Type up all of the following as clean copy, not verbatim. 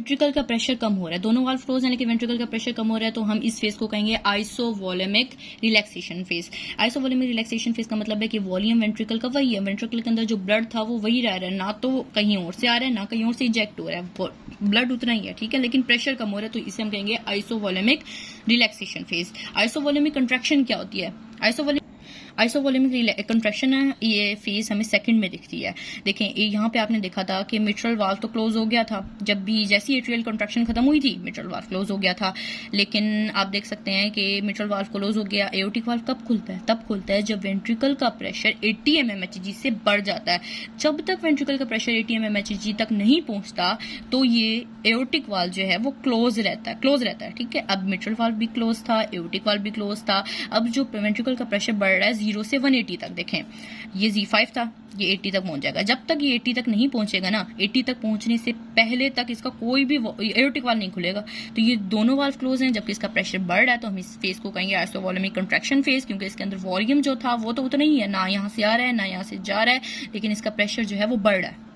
Ventricle का pressure कम हो रहा है, दोनों वाल्व क्लोज हैं लेकिन वेंट्रिकल का प्रेशर कम हो रहा है, तो हम इस फेज को कहेंगे आइसोवॉल्यूमिक relaxation phase. Isovolumic relaxation phase का मतलब है कि वॉल्यूम वेंट्रिकल का वही है, वेंट्रिकल के अंदर जो ब्लड था वो वही रह रहा है, ना तो कहीं और से आ रहा है ना कहीं और से इजेक्ट हो रहा है, ब्लड उतना ही है, ठीक है, लेकिन प्रेशर कम हो रहा है, तो इसे हम कहेंगे आइसोवॉल्यूमिक रिलैक्सेशन फेज। आइसोवॉल्यूमिक कंट्रैक्शन क्या होती है? आइसोवॉल्यूमिक कंट्रैक्शन है, ये फेज हमें सेकंड में दिखती है। देखें यहाँ पे आपने देखा था कि मिट्रल वाल्व तो क्लोज हो गया था, जब भी जैसी एट्रियल कंट्रैक्शन खत्म हुई थी मिट्रल वाल्व क्लोज हो गया था, लेकिन आप देख सकते हैं कि मिट्रल वाल्व क्लोज हो गया। एओर्टिक वाल्व कब खुलता है? तब खुलता है जब वेंट्रिकल का प्रेशर 80 mmHg से बढ़ जाता है। जब तक वेंट्रिकल का प्रेशर 80 mmHg तक नहीं पहुंचता तो ये एओर्टिक वाल्व जो है वो क्लोज रहता है, ठीक है। अब मिट्रल वाल्व भी क्लोज था, एओर्टिक वाल्व भी क्लोज था। अब जो वेंट्रिकल का प्रेशर बढ़ रहा है 0 से 180 तक, देखें ये Z5 था, ये 80 तक पहुंच जाएगा। जब तक ये 80 तक नहीं पहुंचेगा ना, 80 तक पहुंचने से पहले तक इसका कोई भी एओर्टिक वाल्व नहीं खुलेगा। तो ये दोनों वाल्व क्लोज हैं, जबकि इसका प्रेशर बढ़ रहा है, तो हम इस फेज को कहेंगे आइसोवॉल्यूमिक कंट्रैक्शन फेज, क्योंकि इसके अंदर वॉल्यूम जो था वो तो उतना ही है, ना यहाँ से आ रहा है ना यहाँ से जा रहा है, लेकिन इसका प्रेशर जो है वो बढ़ रहा है।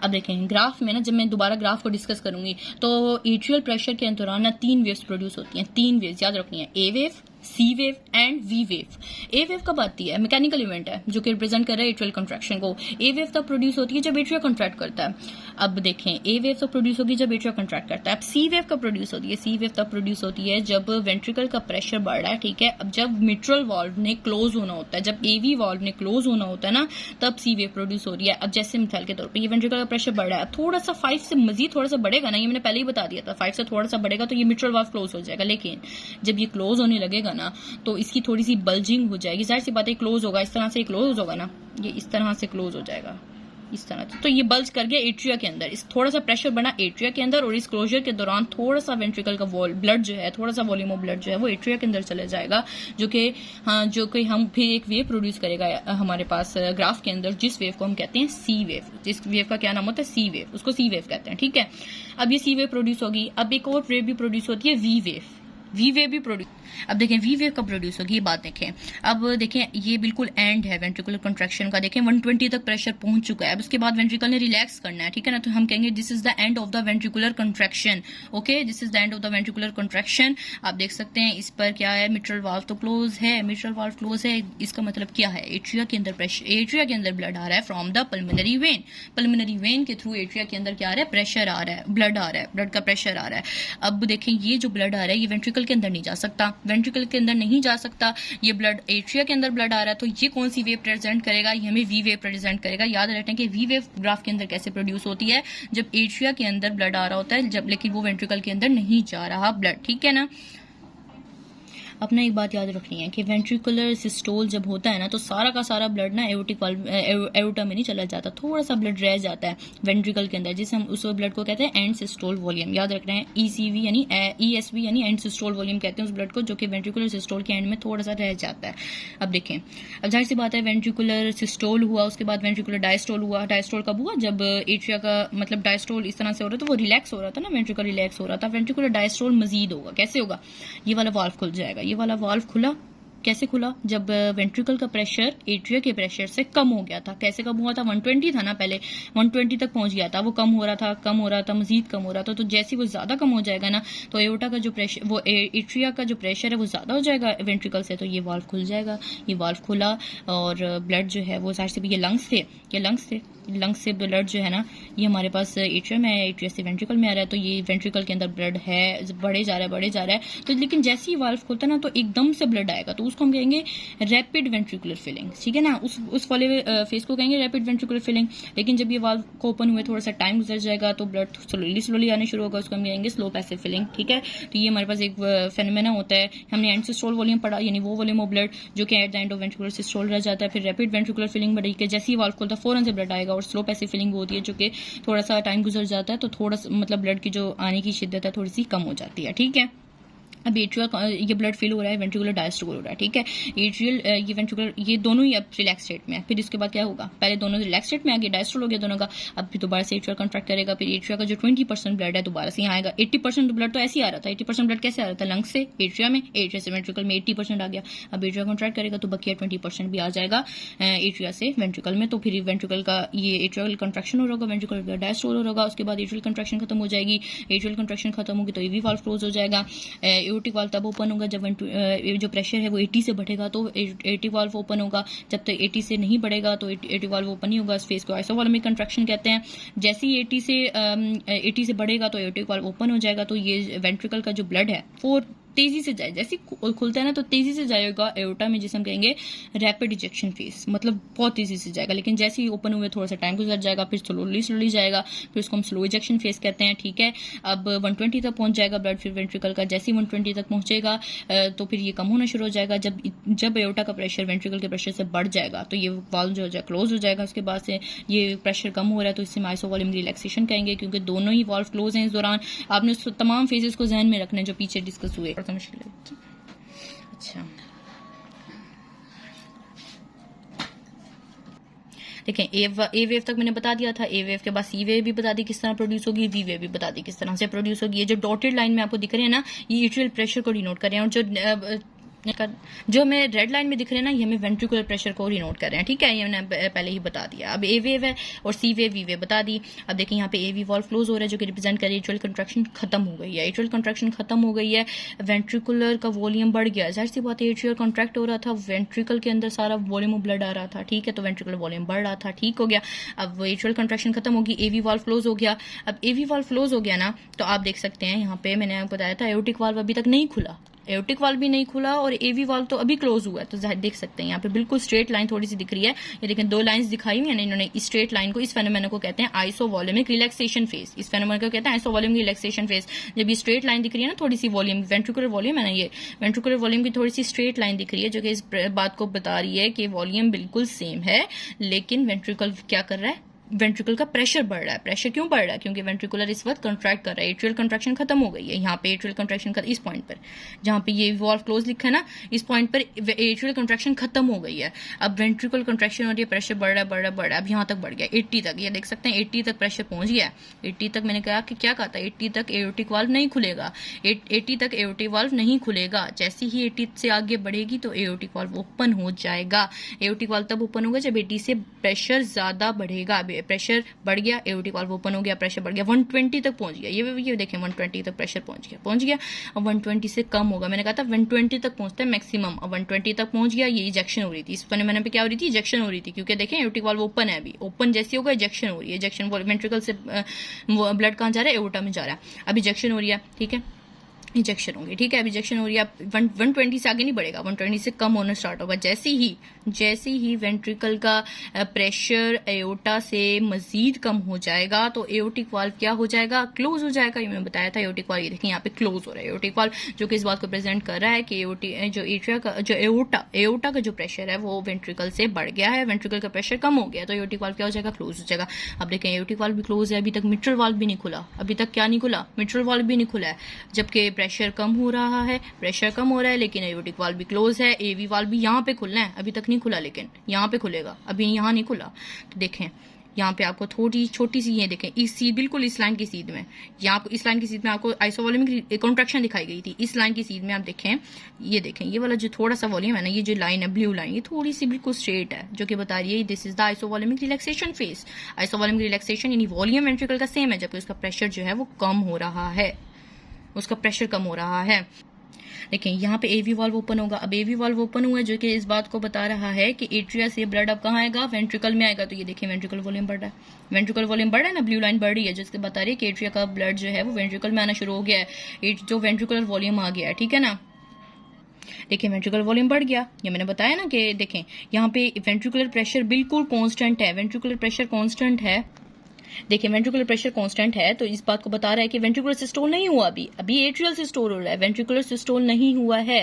अब देखें ग्राफ में ना, जब मैं दोबारा ग्राफ को डिस्कस करूंगी तो एट्रियल प्रेशर के दौरान ना 3 वेव्स प्रोड्यूस होती हैं, 3 वेव्स याद रखनी है, A wave, C wave and V wave. A wave कब आती है? मैकेनिकल इवेंट है जो कि रिप्रेजेंट कर रहा है एट्रियल कंट्रैक्शन को। ए वेव तब प्रोड्यूस होती है जब एट्रिया कंट्रैक्ट करता है। अब देखें ए वेव तब प्रोड्यूस होगी जब एट्रिया कंट्रैक्ट करता है। अब सी वेव कब प्रोड्यूस होती है? सी वेव तब प्रोड्यूस होती है जब वेंट्रिकल का प्रेशर बढ़ रहा है, ठीक है। अब जब मिट्रल वाल्व ने क्लोज होना होता है, जब एवी वाल्व ने क्लोज होना होता है ना, तब सी वेव प्रोड्यूस हो रही है। अब जैसे मिसाल के तौर पर ये वेंट्रिकल का प्रेशर बढ़ रहा है, थोड़ा सा 5 से मजीद थोड़ा सा बढ़ेगा ना, ये मैंने पहले ही बता दिया था, 5 से थोड़ा सा बढ़ेगा तो ये मिट्रल वाल्व क्लोज हो जाएगा। लेकिन जब ये क्लोज होने लगेगा ना तो इसकी थोड़ी सी बल्जिंग हो जाएगी, जाहिर सी बात है क्लोज होगा, इस तरह से क्लोज होगा ना, ये इस तरह से क्लोज हो जाएगा, इस तरह से, तो ये बल्ज कर गया एट्रिया के अंदर, इस थोड़ा सा प्रेशर बना एट्रिया के अंदर, और इस क्लोजर के दौरान थोड़ा सा वेंट्रिकल का ब्लड जो है, थोड़ा सा वॉल्यूम ऑफ ब्लड जो है वो एट्रिया के अंदर चले जाएगा, जो कि हम फिर एक वेव प्रोड्यूस करेगा हमारे पास ग्राफ के अंदर, जिस वेव को हम कहते हैं सी वेव। जिस वेव का क्या नाम होता है? सी वेव, उसको सी वेव कहते हैं, ठीक है। अब ये सी वेव प्रोड्यूस होगी। अब एक और वेव भी प्रोड्यूस होती है, वी वेव। वी वेव भी प्रोड्यूस, अब देखें वी वेव कब प्रोड्यूस होगी, ये बात देखें। अब देखें ये बिल्कुल एंड है वेंट्रिकुलर कंट्रैक्शन का, देखें 120 तक प्रेशर पहुंच चुका है। अब उसके बाद वेंट्रिकल ने रिलैक्स करना है, ठीक है ना, तो हम कहेंगे this is the end of the ventricular contraction. Okay, this is the end of the ventricular contraction. आप देख सकते हैं इस पर क्या है, मिट्रल वाल्व तो क्लोज है, मिट्रल वाल्व क्लोज है, इसका मतलब क्या है, एट्रिया के अंदर प्रेशर, एट्रिया के अंदर ब्लड आ रहा है from the pulmonary vein, pulmonary vein के थ्रू एट्रिया के अंदर क्या आ रहा है, प्रेशर आ रहा है, ब्लड आ रहा है, ब्लड का प्रेशर आ रहा है। अब देखें ये जो ब्लड आ रहा है ये वेंट्रिकल के अंदर नहीं जा सकता, वेंट्रिकल के अंदर नहीं जा सकता, ये ब्लड एट्रिया के अंदर ब्लड आ रहा है, तो ये कौन सी वेव प्रेजेंट करेगा, ये हमें वी वेव प्रेजेंट करेगा। याद रखें कि वी वेव ग्राफ के अंदर कैसे प्रोड्यूस होती है, जब एट्रिया के अंदर ब्लड आ रहा होता है, जब लेकिन वो वेंट्रिकल के अंदर नहीं जा रहा ब्लड, ठीक है ना। अपना एक बात याद रखनी है कि वेंट्रिकुलर सिस्टोल जब होता है ना तो सारा का सारा ब्लड ना एओर्टिक वाल्व एओर्टा में नहीं चला जाता, थोड़ा सा ब्लड रह जाता है वेंट्रिकल के अंदर, जिसे हम उस ब्लड को कहते हैं एंड सिस्टोल वॉल्यूम। याद रखना है ECV यानी ESV यानी एंड सिस्टोल वॉल्यूम कहते हैं उस ब्लड को, जो कि वेंट्रिकुलर सिस्टोल के एंड में थोड़ा सा रह जाता है। अब देखें, अब जाहिर सी बात है वेंट्रिकुलर सिस्टोल हुआ, उसके बाद वेंट्रिकुलर डायस्टोल हुआ। डायस्टोल कब हुआ? जब एट्रिया का मतलब डायस्टोल इस तरह से हो रहा था, वो रिलैक्स हो रहा था ना, वेंट्रिकल रिलैक्स हो रहा था। वेंट्रिकुलर डायस्टोल मजीद होगा, कैसे होगा, ये वाला वाल्व खुल जाएगा, ये वाला वाल्व खुला, कैसे खुला, जब वेंट्रिकल का प्रेशर एट्रिया के प्रेशर से कम हो गया था। कैसे कम हुआ था, 120 था ना पहले, 120 तक पहुंच गया था, वो कम हो रहा था, मजीद कम हो रहा था। तो जैसे वो ज्यादा कम हो जाएगा ना तो एओर्टा का जो प्रेशर, वो एट्रिया का जो प्रेशर है वो ज्यादा हो जाएगा वेंट्रिकल से, तो ये वाल्व खुल जाएगा। ये वाल्व खुला और ब्लड जो है वो जाहिर से भी, ये लंग्स से ब्लड जो है ना ये हमारे पास एट्रिया में है, एट्रिया से वेंट्रिकल में आ रहा है, तो ये वेंट्रिकल के अंदर ब्लड है, बढ़े जा रहा है। तो लेकिन जैसे ही वाल्व खुलता है ना तो एकदम से ब्लड आएगा, तो उसको हम कहेंगे रैपिड वेंट्रिकुलर फिलिंग, ठीक है ना, उस वाले फेज को कहेंगे रैपिड वेंट्रिकुलर फिलिंग। लेकिन जब ये वाल्व को ओपन हुए थोड़ा सा टाइम गुजर जाएगा तो ब्लड स्लोली आने शुरू होगा, उसको हम कहेंगे स्लो पैसिव फिलिंग, ठीक है। तो ये हमारे पास एक फेनोमेना होता है, हमने एंड सिस्टोल वॉल्यूम पढ़ा, यानी वो वॉल्यूम ऑफ ब्लड जो कि at the end of ventricular systole रह जाता है। फिर रैपिड वेंट्रिकुलर फिलिंग बढ़ी कि जैसे ही वाल्व खुलता फौरन से ब्लड आएगा, और स्लो पैसिव फिलिंग होती है जो कि थोड़ा सा टाइम गुजर जाता है, तो थोड़ा सा मतलब ब्लड की जो आने की शिद्दत है थोड़ी सी कम हो जाती है, ठीक है। अब एट्रियल ये ब्लड फिल हो रहा है, वेंट्रिकुलर डायस्टोल हो रहा है, ठीक है। एट्रियल ये वेंट्रिकुलर ये दोनों ही अब रिलैक्स स्टेट में है। फिर इसके बाद क्या होगा, पहले दोनों रिलैक्स स्टेट में आ गए, डायस्टोल हो गया दोनों का। अब फिर दोबारा से एट्रियल कॉन्ट्रैक्ट करेगा, फिर एट्रिया का जो 20% ब्लड है दोबारा से यहाँ आएगा। 80% ब्लड तो ऐसे ही आ रहा था, 80% ब्लड कैसे आ रहा था, लंग से एट्रिया में, एट्रिया से वेंट्रिकल में 80% आ गया। अब एट्रिया कॉन्ट्रैक्ट करेगा तो बकिया 20% भी आ जाएगा एट्रिया से वेंट्रिकल में। तो फिर वेंट्रिकल का ये एट्रियल कंट्रैक्शन हो रहा होगा, वेंट्रिकल का डायस्टोल हो रहा होगा। उसके बाद एट्रियल कंट्रैक्शन खत्म हो जाएगी, एट्रियल कंट्रैक्शन खत्म होगी तो एवी वाल्व क्लोज हो जाएगा। एओर्टिक वाल्व तब ओपन होगा जब जो प्रेशर है वो 80 से बढ़ेगा तो एटी वाल्व ओपन होगा। जब तक 80 से नहीं बढ़ेगा तो एटी वाल्व ओपन नहीं होगा। इस फेज को आइसोवॉल्यूमिक कंट्रैक्शन कहते हैं। जैसे ही 80 से बढ़ेगा तो एओर्टिक वाल्व ओपन हो जाएगा। तो ये वेंट्रिकल का जो ब्लड है वो तेजी से जाए, जैसे खुलता है ना तो तेजी से जाएगा एओर्टा में, जिसे हम कहेंगे रैपिड इजेक्शन फेज, मतलब बहुत तेजी से जाएगा। लेकिन जैसे ही ओपन हुए थोड़ा सा टाइम गुजर जाएगा, फिर स्लोली जाएगा, फिर उसको हम स्लो इजेक्शन फेज कहते हैं, ठीक है। अब 120 तक पहुंच जाएगा ब्लड फिर वेंट्रिकल का। जैसे ही 120 तक पहुंचेगा तो फिर ये कम होना शुरू हो जाएगा। जब एओर्टा का प्रेशर वेंट्रिकल के प्रेशर से बढ़ जाएगा तो ये वाल्व जो है क्लोज हो जाएगा। उसके बाद से ये प्रेशर कम हो रहा है तो इससे हम आइसोवॉल्यूम रिलैक्सेशन कहेंगे, क्योंकि दोनों ही वाल्व क्लोज हैं इस दौरान। आपने तमाम फेजेस को जहन में रखना है जो पीछे डिस्कस हुए। अच्छा, देखें ए वेव तक मैंने बता दिया था। ए वेव के बाद सी वेव भी बता दी किस तरह प्रोड्यूस होगी, वी वेव भी बता दी किस तरह से प्रोड्यूस होगी। ये जो डॉटेड लाइन में आपको दिख रहे हैं ना, ये एट्रियल प्रेशर को डिनोट कर रहे हैं, और जो हमें रेड लाइन में दिख रहे हैं ना, ये हमें वेंट्रिकुलर प्रेशर को डिनोट कर रहे हैं, ठीक है। ये मैंने पहले ही बता दिया। अब ए वेव है और सी वेव वी वेव बता दी। अब देखिए यहाँ पे ए वी वाल्व क्लोज हो रहा है जो कि रिप्रेजेंट कर रही है एट्रियल कंट्रैक्शन खत्म हो गई है। एट्रियल कंट्रैक्शन खत्म हो गई है, वेंट्रिकुलर का वॉल्यूम बढ़ गया। जाहिर सी बात है, एट्रियल कॉन्ट्रैक्ट हो रहा था, वेंट्रिकल के अंदर सारा वॉल्यूम ऑफ ब्लड आ रहा था, ठीक है, तो वेंट्रिकुलर वॉल्यूम बढ़ रहा था, ठीक हो गया। अब एट्रियल कंट्रैक्शन खत्म होगी, ए वी वाल्व क्लोज हो गया। अब ए वी वाल्व क्लोज हो गया ना, तो आप देख सकते हैं यहाँ पे मैंने आपको बताया था एओर्टिक वाल्व अभी तक नहीं खुला, एओर्टिक वाल्व भी नहीं खुला और एवी वाल्व तो अभी क्लोज हुआ है। तो देख सकते हैं यहाँ पे बिल्कुल स्ट्रेट लाइन थोड़ी सी दिख रही है। ये देखें, दो लाइंस दिखाई हुई है ना इन्होंने। इस स्ट्रेट लाइन को, इस फेनोमेना को कहते हैं आइसोवॉल्यूमिक रिलैक्सेशन फेज। इस फेनोमेना को कहते हैं आइसोवॉल्यूमिक रिलैक्सेशन फेज। जब ये स्ट्रेट लाइन दिख रही है ना, थोड़ी सी वॉल्यूम, वेंट्रिकुलर वॉल्यूम है ना, ये वेंट्रिकुलर वॉल्यूम की थोड़ी सी स्ट्रेट लाइन दिख रही है, जो कि इस बात को बता रही है कि वॉल्यूम बिल्कुल सेम है, लेकिन वेंट्रिकल क्या कर रहा है, वेंट्रिकल का प्रेशर बढ़ रहा है। प्रेशर क्यों बढ़ रहा है, क्योंकि वेंट्रिकुलर इस वक्त कंट्रैक्ट कर रहा है। एट्रियल कंट्रैक्शन खत्म हो गई है। यहाँ पे एट्रियल कंट्रैक्शन का इस पॉइंट पर, जहाँ पे ये वाल्व क्लोज लिखा है ना, इस पॉइंट पर एट्रियल कंट्रैक्शन खत्म हो गई है। अब वेंट्रिकल कंट्रैक्शन और ये प्रेशर बढ़ रहा है। अब यहाँ तक बढ़ गया 80 तक। ये देख सकते हैं 80 तक प्रेशर पहुंच गया। 80 तक मैंने कहा कि क्या कहा था, 80 तक एओर्टिक वाल्व नहीं खुलेगा। 80 तक एओर्टिक वाल्व नहीं खुलेगा। जैसे ही 80 से आगे बढ़ेगी तो एओर्टिक वाल्व ओपन हो जाएगा। एओर्टिक वाल्व तब ओपन होगा जब 80 से प्रेशर ज्यादा बढ़ेगा। प्रेशर बढ़ गया, एओर्टिक वाल्व ओपन हो गया, प्रेशर बढ़ गया, 120 तक पहुंच गया। ये देखें 120 तक प्रेशर पहुंच गया। अब 120 से कम होगा, मैंने कहा था 120 तक पहुंचता है मैक्सिमम। अब 120 तक पहुंच गया, ये इजेक्शन हो रही थी। इस फेनोमेना पे क्या हो रही थी, इजेक्शन हो रही थी, क्योंकि देखें एओर्टिक वाल्व ओपन है। अभी ओपन जैसे होगा इजेक्शन हो रही है। इजेक्शन वेंट्रिकल से ब्लड कहां जा रहा है, एओर्टा में जा रहा है। अब इजेक्शन हो रही है, ठीक है, इंजेक्शन होंगे, ठीक है। अब इंजेक्शन हो रही है, 120 से आगे नहीं बढ़ेगा, 120 से कम होना स्टार्ट होगा। जैसे ही वेंट्रिकल का प्रेशर एओर्टा से मजीद कम हो जाएगा तो एओर्टिक वाल्व क्या हो जाएगा, क्लोज हो जाएगा। ये मैंने बताया था एओर्टिक वाल्व, ये देखिए यहाँ पे क्लोज हो रहा है एओर्टिक वाल्व, जो कि इस बात को प्रेजेंट कर रहा है कि एओर्टा का जो प्रेशर है वो वेंट्रिकल से बढ़ गया है, वेंट्रिकल का प्रेशर कम हो गया, तो एओर्टिक वाल्व क्या हो जाएगा, क्लोज हो जाएगा। अब देखें एओर्टिक वाल्व भी क्लोज है, अभी तक मिट्रल वाल्व भी नहीं खुला। अभी तक क्या नहीं खुला, मिट्रल वाल्व भी नहीं खुला है, जबकि प्रेशर कम हो रहा है, लेकिन एओर्टिक वाल्व भी क्लोज है। एवी वाल्व भी यहाँ पे खुलना है, अभी तक नहीं खुला, लेकिन यहाँ पे खुलेगा, अभी यहाँ नहीं खुला। तो देखें यहाँ पे आपको थोड़ी छोटी सी, ये देखें इस सीध, बिल्कुल इस लाइन की सीध में, यहाँ इस लाइन की सीध में आपको आइसोवॉल्यूमिक कॉन्ट्रैक्शन दिखाई गई थी। इस लाइन की सीध में आप देखें, ये वाला जो थोड़ा सा वॉल्यूम है ना, ये जो लाइन है ब्लू लाइन, ये थोड़ी सी बिल्कुल स्ट्रेट है, जो कि बता रही है this is the isovolumic relaxation phase. Isovolumic relaxation यानी वॉल्यूम वेंट्रिकल का सेम है, जबकि उसका प्रेशर जो है वो कम हो रहा है, उसका प्रेशर कम हो रहा है। देखिए यहाँ पे एवी वाल्व ओपन होगा। अब एवी वाल्व ओपन हुआ है, जो कि इस बात को बता रहा है कि एट्रिया से ब्लड अब कहाँ आएगा, वेंट्रिकल में आएगा। तो ये देखिए वेंट्रिकल वॉल्यूम बढ़ रहा है, वेंट्रिकल वॉल्यूम बढ़ रहा है ना, ब्लू लाइन बढ़ रही है, जिसके बता रही है कि एट्रिया का ब्लड जो है वो वेंट्रिकल में आना शुरू हो गया है, जो वेंट्रिकुलर वॉल्यूम आ गया है, ठीक है ना। देखिए वेंट्रिकुलर वॉल्यूम बढ़ गया, ये मैंने बताया ना कि देखें यहाँ पे वेंट्रिकुलर प्रेशर बिल्कुल कांस्टेंट है, वेंट्रिकुलर प्रेशर कांस्टेंट है, देखिए वेंट्रिकुलर प्रेशर कांस्टेंट है तो इस बात को बता रहा है कि वेंट्रिकुलर सिस्टोल नहीं हुआ, अभी एट्रियल सिस्टोल हो रहा है, वेंट्रिकुलर सिस्टोल नहीं हुआ है,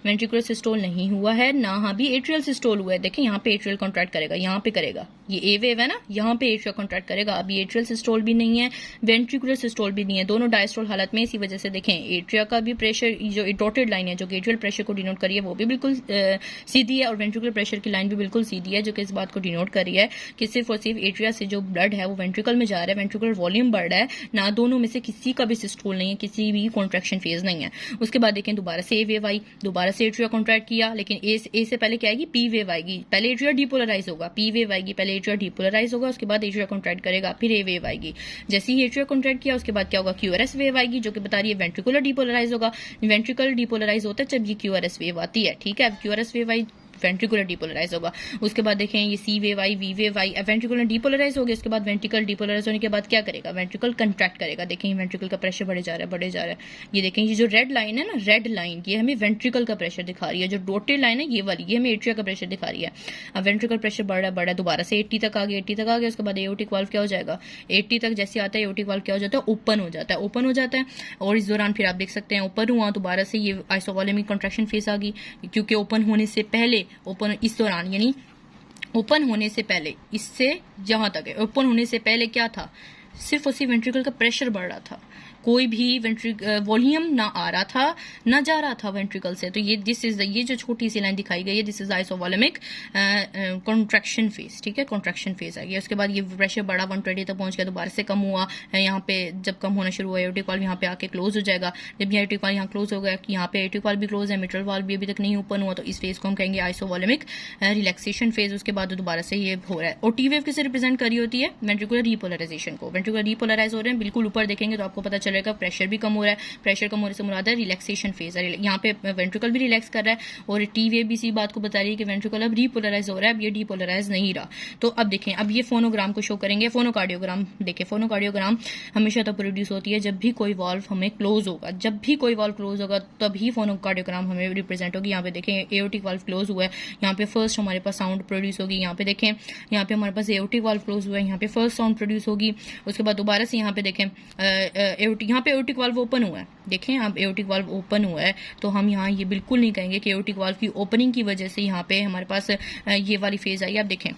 वेंट्रिकुलर सिस्टोल नहीं हुआ है, ना अभी एट्रियल सिस्टोल हुआ है। देखिए यहाँ पे एट्रियल कॉन्ट्रैक्ट करेगा, यहाँ पे करेगा, ये ए वेव है ना, यहाँ पे एट्रियल कॉन्ट्रैक्ट करेगा। अभी एट्रियल सिस्टोल भी नहीं है, वेंट्रिकुलर सिस्टोल भी नहीं है, दोनों डायस्टोल हालत में। इसी वजह से देखें एट्रिया का भी प्रेशर, जो डॉटेड लाइन है जो एट्रियल प्रेशर को डिनोट करी है वो भी बिल्कुल सीधी है, और वेंट्रिकुलर प्रेशर की लाइन भी बिल्कुल सीधी है, जो कि इस बात को डिनोट कर रही है कि सिर्फ और सिर्फ एट्रिया से जो ब्लड है वो वेंट्रिकल में जा रहा है, वेंट्रिकुलर वॉल्यूम बढ़ रहा है, ना दोनों में से किसी का भी सिस्टोल नहीं है, किसी भी कॉन्ट्रैक्शन फेज नहीं है। उसके बाद देखें दोबारा से ए वेव आई, दोबारा से एट्रिया कॉन्ट्रैक्ट किया, लेकिन ए से पहले क्या आएगी, पी वेव आएगी, पहले एट्रिया डीपोलराइज होगा, पी वेव आएगी, पहले एट्रिया डीपोलराइज होगा, उसके बाद एट्रिया कॉन्ट्रैक्ट करेगा, फिर ए वेव आएगी। जैसे ही एट्रिया कॉन्ट्रैक्ट किया उसके बाद क्या होगा, क्यूआरएस वेव आएगी, जो कि बता रही है वेंट्रिकुलर डीपोलराइज होगा। वेंट्रिकल डीपोलराइज होता है जब ये क्यूआरएस वेव आती है, ठीक है। क्यूआरएस वेव आई, वेंट्रिकुलर डीपोलराइज होगा। उसके बाद देखें ये सी वेव आई, वी वेव आई, वेंट्रिकुलर डीपोलराइज हो गया। उसके बाद वेंट्रिकल डीपोलराइज होने के बाद क्या करेगा, वेंट्रिकल कंट्रैक्ट करेगा। देखें वेंट्रिकल का प्रेशर बढ़े जा रहा है, बढ़े जा रहा है। ये देखें ये जो रेड लाइन है ना, रेड लाइन, ये हमें वेंट्रिकल का प्रेशर दिखा रही है। जो डॉटेड लाइन है ये वाली, ये हमें एट्रिया का प्रेशर दिखा रही है। अब वेंट्रिकल प्रेशर बढ़ रहा है, दोबारा से 80 तक आ गया, 80 तक आ गया। उसके बाद एओर्टिक वाल्व क्या हो जाएगा, 80 तक जैसे आता है एओर्टिक वाल्व क्या हो जाता है, ओपन हो जाता है, ओपन हो जाता है। और इस दौरान फिर आप देख सकते हैं ओपन हुआ, दोबारा से ये आइसोवॉलेमिक कंट्रैक्शन फेज आ गई, क्योंकि ओपन होने से पहले, ओपन इस दौरान यानी ओपन होने से पहले, इससे जहां तक है ओपन होने से पहले क्या था, सिर्फ और सिर्फ वेंट्रिकल का प्रेशर बढ़ रहा था, कोई भी वॉल्यूम ना आ रहा था ना जा रहा था वेंट्रिकल से। तो ये दिस इज ये जो छोटी सी लाइन दिखाई गई है, दिस इज आइसोवॉलेमिक कॉन्ट्रैक्शन फेज, ठीक है, कॉन्ट्रैक्शन फेज आ गया। उसके बाद ये प्रेशर बढ़ा 120 तक पहुंच गया, दोबारा से कम हुआ, यहाँ पे जब कम होना शुरू हुआ एओर्टिक वाल्व यहाँ पे आके क्लोज हो जाएगा। जब ये एओर्टिक वाल्व यहाँ क्लोज हो गया, यहाँ पे एओर्टिक वाल्व भी क्लोज है, मिट्रल वाल्व भी अभी तक नहीं ओपन हुआ, तो इस फेज को हम कहेंगे आइसोवॉलेमिक रिलैक्सेशन फेज। उसके बाद दोबारा से ये हो रहा है। और टी वेव किसे रिप्रेजेंट करी होती है, वेंट्रिकुलर डीपोलराइजेशन को। वेंट्रिकुलर डीपोलराइज हो रहे हैं, बिल्कुल ऊपर देखेंगे तो आपको पता चलेगा प्रेशर भी कम हो रहा है। प्रेशर कम होने से मुराद है रिलैक्सेशन फेज है, यहाँ पे वेंट्रिकल भी रिलैक्स कर रहा है। और टी वेव भी इसी बात को बता रही है कि वेंट्रिकल अब डीपोलराइज हो रहा है, अब ये डीपोलराइज नहीं रहा। तो अब देखें, अब ये फोनोग्राम को शो करेंगे, फोनोकार्डियोग्राम। देखिए फोनोकार्डियोग्राम हमेशा तब प्रोड्यूस होती है जब भी कोई वाल्व हमें क्लोज होगा, जब भी कोई वाल्व क्लोज होगा तभी फोनोकार्डियोग्राम हमें रिप्रेजेंट होगी। यहाँ पे देखें एओर्टिक वाल्व क्लोज हुआ है, यहाँ पे फर्स्ट हमारे पास साउंड प्रोड्यूस होगी। यहाँ पे देखें, यहाँ पे हमारे पास एओर्टिक वाल्व क्लोज हुआ है, यहाँ पे फर्स्ट साउंड प्रोड्यूस होगी। उसके बाद दोबारा से यहाँ पे देखें यहाँ पे एओर्टिक वाल्व ओपन हुआ है, देखें अब एओर्टिक वाल्व ओपन हुआ है, तो हम यहाँ ये बिल्कुल नहीं कहेंगे कि एओर्टिक वाल्व की ओपनिंग की वजह से यहाँ पे हमारे पास ये वाली फेज आई। आप देखें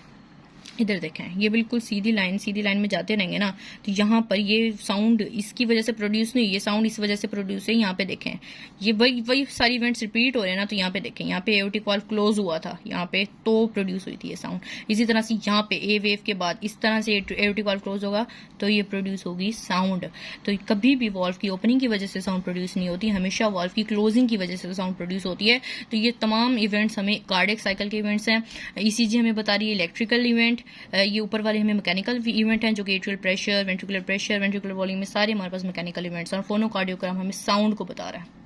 इधर देखें, ये बिल्कुल सीधी लाइन में जाते रहेंगे ना, तो यहाँ पर ये साउंड इसकी वजह से प्रोड्यूस नहीं, ये साउंड इस वजह से प्रोड्यूस है। यहाँ पे देखें ये वही सारी इवेंट्स रिपीट हो रहे हैं ना, तो यहाँ पे देखें, यहाँ पे एओर्टिक वाल्व क्लोज हुआ था यहाँ पे, तो प्रोड्यूस हुई थी ये साउंड। इसी तरह से यहाँ पे ए वेव के बाद इस तरह से एओर्टिक वाल्व क्लोज होगा तो ये प्रोड्यूस होगी साउंड। तो कभी भी वाल्व की ओपनिंग की वजह से साउंड प्रोड्यूस नहीं होती, हमेशा वाल्व की क्लोजिंग की वजह से साउंड प्रोड्यूस होती है। तो ये तमाम इवेंट्स हमें कार्डियक साइकिल के इवेंट्स हैं। ईसीजी हमें बता रही है इलेक्ट्रिकल इवेंट, ये ऊपर वाले हमें मैकेनिकल इवेंट हैं जो कि एट्रियल प्रेशर, वेंट्रिकुलर वॉल्यूम में सारे हमारे पास मैकेनिकल इवेंट्स हैं। और फोनोकार्डियोग्राम हमें साउंड को बता रहा है।